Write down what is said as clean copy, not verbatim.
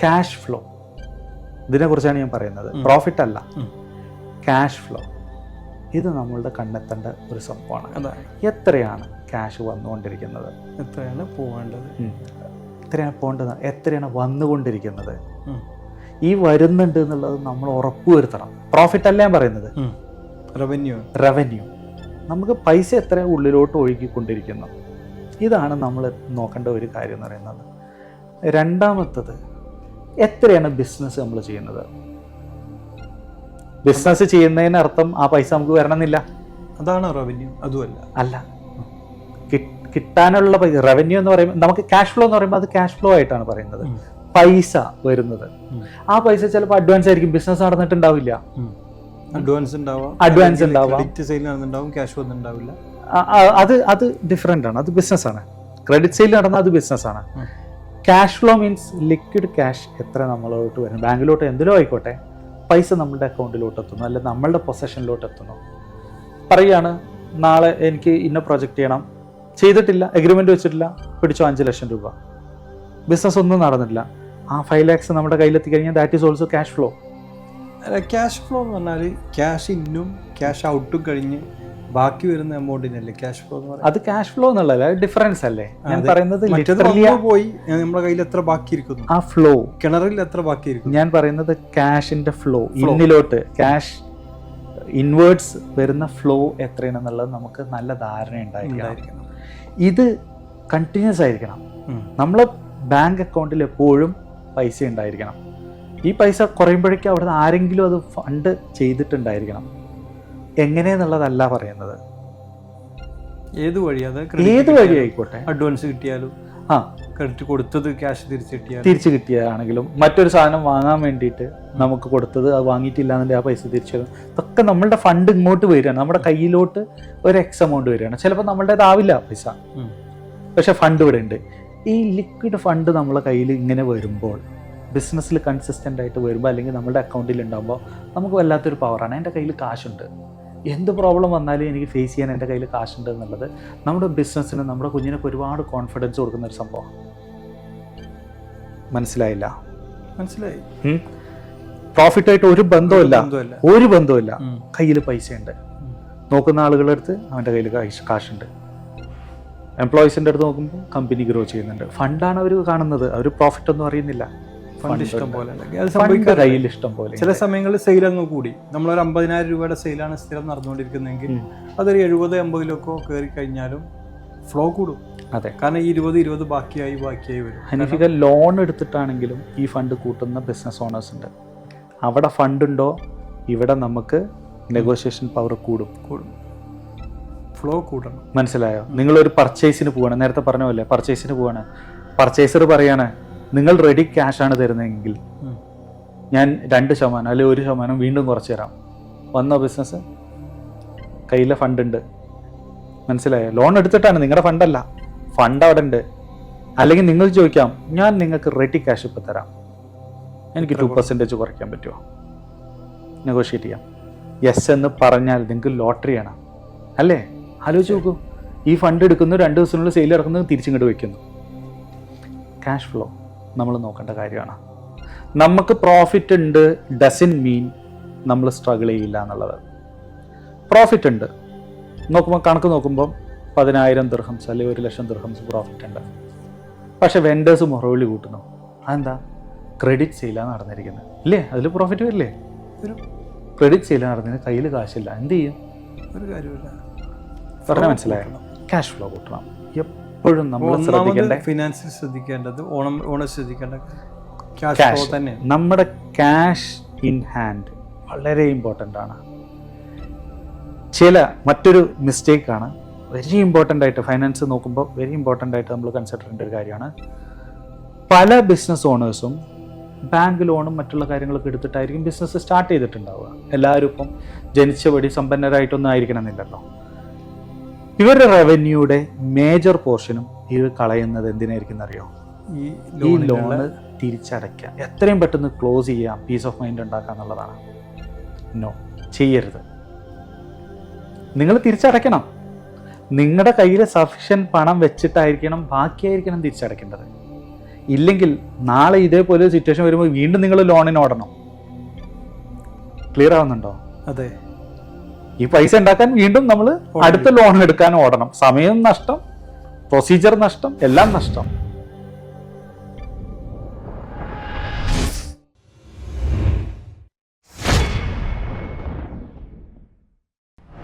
Cash flow, ഇതിനെക്കുറിച്ചാണ് ഞാൻ പറയുന്നത്. പ്രോഫിറ്റ് അല്ല, ക്യാഷ് ഫ്ലോ. ഇത് നമ്മളുടെ കണ്ടെത്തേണ്ട ഒരു സംഭവമാണ്. എത്രയാണ് ക്യാഷ് വന്നുകൊണ്ടിരിക്കുന്നത്, എത്രയാണ് പോകേണ്ടത്, എത്രയാണ് പോകേണ്ടത്, എത്രയാണ് വന്നുകൊണ്ടിരിക്കുന്നത്, ഈ വരുന്നുണ്ട് എന്നുള്ളത് നമ്മൾ ഉറപ്പുവരുത്തണം. പ്രോഫിറ്റ് അല്ല ഞാൻ പറയുന്നത്, റവന്യൂ. നമുക്ക് പൈസ എത്ര ഉള്ളിലോട്ട് ഒഴുകിക്കൊണ്ടിരിക്കുന്നു, ഇതാണ് നമ്മൾ നോക്കേണ്ട ഒരു കാര്യം എന്ന് പറയുന്നത്. രണ്ടാമത്തത്, എത്രയാണ് ബിസിനസ് നമ്മൾ ചെയ്യുന്നത്. ബിസിനസ് ചെയ്യുന്നതിനർത്ഥം ആ പൈസ നമുക്ക് വരണമെന്നില്ല, അതാണ് റവന്യൂ. അതുമല്ല അല്ല, കിട്ടാനുള്ള പൈസ. റവന്യൂ എന്ന് പറയുമ്പോൾ നമുക്ക് ക്യാഷ് ഫ്ലോ എന്ന് പറയുമ്പോൾ അത് ക്യാഷ് ഫ്ലോ ആയിട്ടാണ് പറയുന്നത്. പൈസ വരുന്നത്, ആ പൈസ ചിലപ്പോൾ അഡ്വാൻസ് ആയിരിക്കും, ബിസിനസ് നടന്നിട്ടുണ്ടാവില്ല, അഡ്വാൻസ് ഉണ്ടാവാം, ക്യാഷ് വന്നിട്ടുണ്ടാവില്ല. അത് ഡിഫറെൻ്റ് ആണ്, അത് ബിസിനസ്സാണ്. ക്രെഡിറ്റ് സെയിൽ നടന്നാൽ അത് ബിസിനസ്സാണ്. Cash flow means liquid cash എത്ര നമ്മളോട്ട് വരും, ബാങ്കിലോട്ട് എന്തിലോ ആയിക്കോട്ടെ, പൈസ നമ്മളുടെ അക്കൗണ്ടിലോട്ട് എത്തുന്നു, അല്ല നമ്മളുടെ പൊസഷനിലോട്ട് എത്തുന്നു. പറയുകയാണ്, നാളെ എനിക്ക് ഇന്ന പ്രൊജക്റ്റ് ചെയ്യണം, ചെയ്തിട്ടില്ല, എഗ്രിമെൻ്റ് വെച്ചിട്ടില്ല, പിടിച്ചോ 5 ലക്ഷം രൂപ. ബിസിനസ് ഒന്നും നടന്നിട്ടില്ല, ആ 5 lakhs നമ്മുടെ കയ്യിലെത്തി കഴിഞ്ഞാൽ that is also cash flow. Cash flow എന്ന് പറഞ്ഞാൽ ക്യാഷ് ഇന്നും ക്യാഷ് ഔട്ടും കഴിഞ്ഞ് ബാക്കി വരുന്ന എമൗണ്ടിനല്ലേ ക്യാഷ് ഫ്ലോ എന്ന് പറയുന്നത്. അത് ക്യാഷ് ഫ്ലോ എന്നുള്ളത് ഡിഫറൻസ് അല്ലേ ഞാൻ പറയുന്നത്. പോയി നമ്മുടെ കയ്യിൽ എത്ര ബാക്കി ഇരിക്കുന്നു, ആ ഫ്ലോ, കിണറിൽ എത്ര ബാക്കി ഇരിക്കുന്നു. ഞാൻ പറയുന്നത് ക്യാഷിന്റെ ഫ്ലോ, ഇന്നിലോട്ട് ക്യാഷ് ഇൻവേർഡ്സ് വരുന്ന ഫ്ലോ എത്രയാണെന്നുള്ളത് നമുക്ക് നല്ല ധാരണ ഉണ്ടായിരിക്കണം. ഇത് കണ്ടിന്യൂസ് ആയിരിക്കണം. നമ്മളെ ബാങ്ക് അക്കൗണ്ടിൽ എപ്പോഴും പൈസ ഉണ്ടായിരിക്കണം. ഈ പൈസ കുറയുമ്പോഴേക്കും അവിടുന്ന് ആരെങ്കിലും അത് ഫണ്ട് ചെയ്തിട്ടുണ്ടായിരിക്കണം. എങ്ങനെയെന്നുള്ളതല്ല പറയുന്നത്, ഏത് വഴി ആയിക്കോട്ടെ, അഡ്വാൻസ് കിട്ടിയാലും ക്രെഡിറ്റ് കൊടുത്തത് ക്യാഷ് തിരിച്ചു കിട്ടിയാണെങ്കിലും, മറ്റൊരു സാധനം വാങ്ങാൻ വേണ്ടിയിട്ട് നമുക്ക് കൊടുത്തത് അത് വാങ്ങിയിട്ടില്ല എന്നുണ്ടെങ്കിൽ ആ പൈസ തിരിച്ചു തരും. ഇതൊക്കെ നമ്മളുടെ ഫണ്ട് ഇങ്ങോട്ട് വരികയാണ്, നമ്മുടെ കയ്യിലോട്ട് ഒരു എക്സ് എമൗണ്ട് വരികയാണ്. ചിലപ്പോൾ നമ്മളുടേതാവില്ല പൈസ, പക്ഷെ ഫണ്ട് ഇവിടെ ഉണ്ട്. ഈ ലിക്വിഡ് ഫണ്ട് നമ്മളെ കയ്യിൽ ഇങ്ങനെ വരുമ്പോൾ, ബിസിനസ്സിൽ കൺസിസ്റ്റൻ്റ് ആയിട്ട് വരുമ്പോൾ, അല്ലെങ്കിൽ നമ്മുടെ അക്കൗണ്ടിൽ ഉണ്ടാകുമ്പോൾ നമുക്ക് വല്ലാത്തൊരു പവറാണ്. എൻ്റെ കയ്യിൽ കാശുണ്ട്, എന്ത് പ്രോബ്ലം വന്നാലും എനിക്ക് ഫേസ് ചെയ്യാൻ എൻ്റെ കയ്യിൽ കാശുണ്ട് എന്നുള്ളത് നമ്മുടെ ബിസിനസ്സിന്, നമ്മുടെ കുഞ്ഞിനൊക്കെ ഒരുപാട് കോൺഫിഡൻസ് കൊടുക്കുന്ന ഒരു സംഭവം. മനസ്സിലായി. പ്രോഫിറ്റായിട്ട് ഒരു ബന്ധമില്ല, കയ്യിൽ പൈസയുണ്ട്. നോക്കുന്ന ആളുകളുടെ അടുത്ത് അവൻ്റെ കയ്യിൽ കാശുണ്ട്. എംപ്ലോയീസിൻ്റെ അടുത്ത് നോക്കുമ്പോൾ കമ്പനി ഗ്രോ ചെയ്യുന്നുണ്ട്. ഫണ്ടാണ് അവർ കാണുന്നത്, അവർ പ്രോഫിറ്റ് ഒന്നും അറിയുന്നില്ല. ഇഷ്ടം പോലെ കയ്യിൽ ഇഷ്ടം പോലെ. ചില സമയങ്ങളിൽ സെയിലൊന്നും കൂടി നമ്മളൊരു 50,000 രൂപയുടെ സെയിലാണ് സ്ഥിരം നടന്നുകൊണ്ടിരിക്കുന്നതെങ്കിൽ അതൊരു 70-80 കയറി കഴിഞ്ഞാലും ഫ്ലോ കൂടും. അതെ, കാരണം ഈ 20 ബാക്കിയായി വരും. ഹനീഫിക ലോൺ എടുത്തിട്ടാണെങ്കിലും ഈ ഫണ്ട് കൂട്ടുന്ന ബിസിനസ് ഓണേഴ്സ് ഉണ്ട്. അവിടെ ഫണ്ടുണ്ടോ ഇവിടെ നമുക്ക് നെഗോഷിയേഷൻ പവർ കൂടും. ഫ്ലോ കൂട്ടണം. മനസ്സിലായോ? നിങ്ങളൊരു പർച്ചേസിന് പോവാണ്, നേരത്തെ പറഞ്ഞ പോലെ പർച്ചേസിന് പോവാണ്, പർച്ചേസർ പറയാണ് നിങ്ങൾ റെഡി ക്യാഷ് ആണ് തരുന്നതെങ്കിൽ ഞാൻ 2% അല്ലെങ്കിൽ 1% വീണ്ടും കുറച്ച് തരാം. വന്നോ ബിസിനസ്? കയ്യിലെ ഫണ്ട് ഉണ്ട്. മനസ്സിലായോ? ലോൺ എടുത്തിട്ടാണ്, നിങ്ങളുടെ ഫണ്ടല്ല, ഫണ്ട് അവിടെ ഉണ്ട്. അല്ലെങ്കിൽ നിങ്ങൾ ചോദിക്കാം, ഞാൻ നിങ്ങൾക്ക് റെഡി ക്യാഷ് ഇപ്പോൾ തരാം, എനിക്ക് 2% കുറയ്ക്കാൻ പറ്റുമോ, നെഗോഷിയേറ്റ് ചെയ്യാം. യെസ് എന്ന് പറഞ്ഞാൽ നിങ്ങൾക്ക് ലോട്ടറിയാണ് അല്ലേ? ആലോചിച്ച് നോക്കൂ. ഈ ഫണ്ട് എടുക്കുന്നു, 2 ദിവസത്തിനുള്ളിൽ സെയിൽ ഇറക്കുന്നത്, തിരിച്ചിങ്ങോട്ട് വയ്ക്കുന്നു. ക്യാഷ് ഫ്ലോ നമ്മൾ നോക്കേണ്ട കാര്യമാണ്. നമുക്ക് പ്രോഫിറ്റ് ഉണ്ട് ഡസൻ മീൻ നമ്മൾ സ്ട്രഗിൾ ചെയ്യില്ല എന്നുള്ളത്. പ്രോഫിറ്റ് ഉണ്ട് നോക്കുമ്പോൾ, കണക്ക് നോക്കുമ്പോൾ 10,000 ദിർഹംസ് അല്ലെങ്കിൽ 1,00,000 ദിർഹംസ് പ്രോഫിറ്റ് ഉണ്ട്. പക്ഷെ വെൻഡേഴ്സ് മൊറവിളി കൂട്ടുന്നു. അതെന്താ? ക്രെഡിറ്റ് സെയിലാണ് നടന്നിരിക്കുന്നത് ഇല്ലേ? അതിൽ പ്രോഫിറ്റ് വരില്ലേ? ക്രെഡിറ്റ് സെയിലാണ് നടന്നിരുന്നത്, കയ്യിൽ കാശില്ല, എന്ത് ചെയ്യും? ഒരു കാര്യമില്ല. പറഞ്ഞാൽ മനസ്സിലായോ? ക്യാഷ് ഫ്ലോ കൂട്ടണം. എപ്പോഴും നമ്മൾ ശ്രദ്ധിക്കേണ്ടത്, ഫിനാൻസിൽ ശ്രദ്ധിക്കേണ്ടത്, ഓണർ ശ്രദ്ധിക്കേണ്ട ക്യാഷ് ഫ്ലോ തന്നെ. നമ്മുടെ ക്യാഷ് ഇൻ ഹാൻഡ് വളരെ ഇമ്പോർട്ടൻ്റ് ആണ്. മറ്റൊരു മിസ്റ്റേക്കാണ് വെരി ഇമ്പോർട്ടൻ്റ് ആയിട്ട് ഫൈനാൻസ് നോക്കുമ്പോൾ വെരി ഇമ്പോർട്ടൻ്റ് ആയിട്ട് നമ്മൾ കൺസിഡർ ചെയ്യേണ്ട ഒരു കാര്യമാണ്. പല ബിസിനസ് ഓണേഴ്സും ബാങ്ക് ലോണും മറ്റുള്ള കാര്യങ്ങളൊക്കെ എടുത്തിട്ടായിരിക്കും ബിസിനസ് സ്റ്റാർട്ട് ചെയ്തിട്ടുണ്ടാവുക. എല്ലാവരും ഇപ്പം ജനിച്ചപടി സമ്പന്നരായിട്ടൊന്നും ആയിരിക്കണം എന്നില്ലല്ലോ. ഇവരുടെ റവന്യൂയുടെ മേജർ പോർഷനും ഇവർ കളയുന്നത് എന്തിനായിരിക്കും അറിയോ? ഈ ലോണ് തിരിച്ചടയ്ക്കുക, എത്രയും പെട്ടെന്ന് ക്ലോസ് ചെയ്യാം, പീസ് ഓഫ് മൈൻഡ് ഉണ്ടാക്കുക എന്നുള്ളതാണ്. നോ, ചെയ്യരുത്. നിങ്ങൾ തിരിച്ചടയ്ക്കണം. നിങ്ങളുടെ കയ്യിൽ സഫിഷ്യൻറ്റ് പണം വെച്ചിട്ടായിരിക്കണം, ബാക്കിയായിരിക്കണം തിരിച്ചടയ്ക്കേണ്ടത്. ഇല്ലെങ്കിൽ നാളെ ഇതേപോലെ ഒരു സിറ്റുവേഷൻ വരുമ്പോൾ വീണ്ടും നിങ്ങൾ ലോണിന് ഓടണം. ക്ലിയർ ആവുന്നുണ്ടോ? അതെ. ഈ പൈസ ഉണ്ടാക്കാൻ വീണ്ടും നമ്മൾ അടുത്ത ലോൺ എടുക്കാൻ ഓടണം. സമയം നഷ്ടം, പ്രൊസീജിയർ നഷ്ടം, എല്ലാം നഷ്ടം.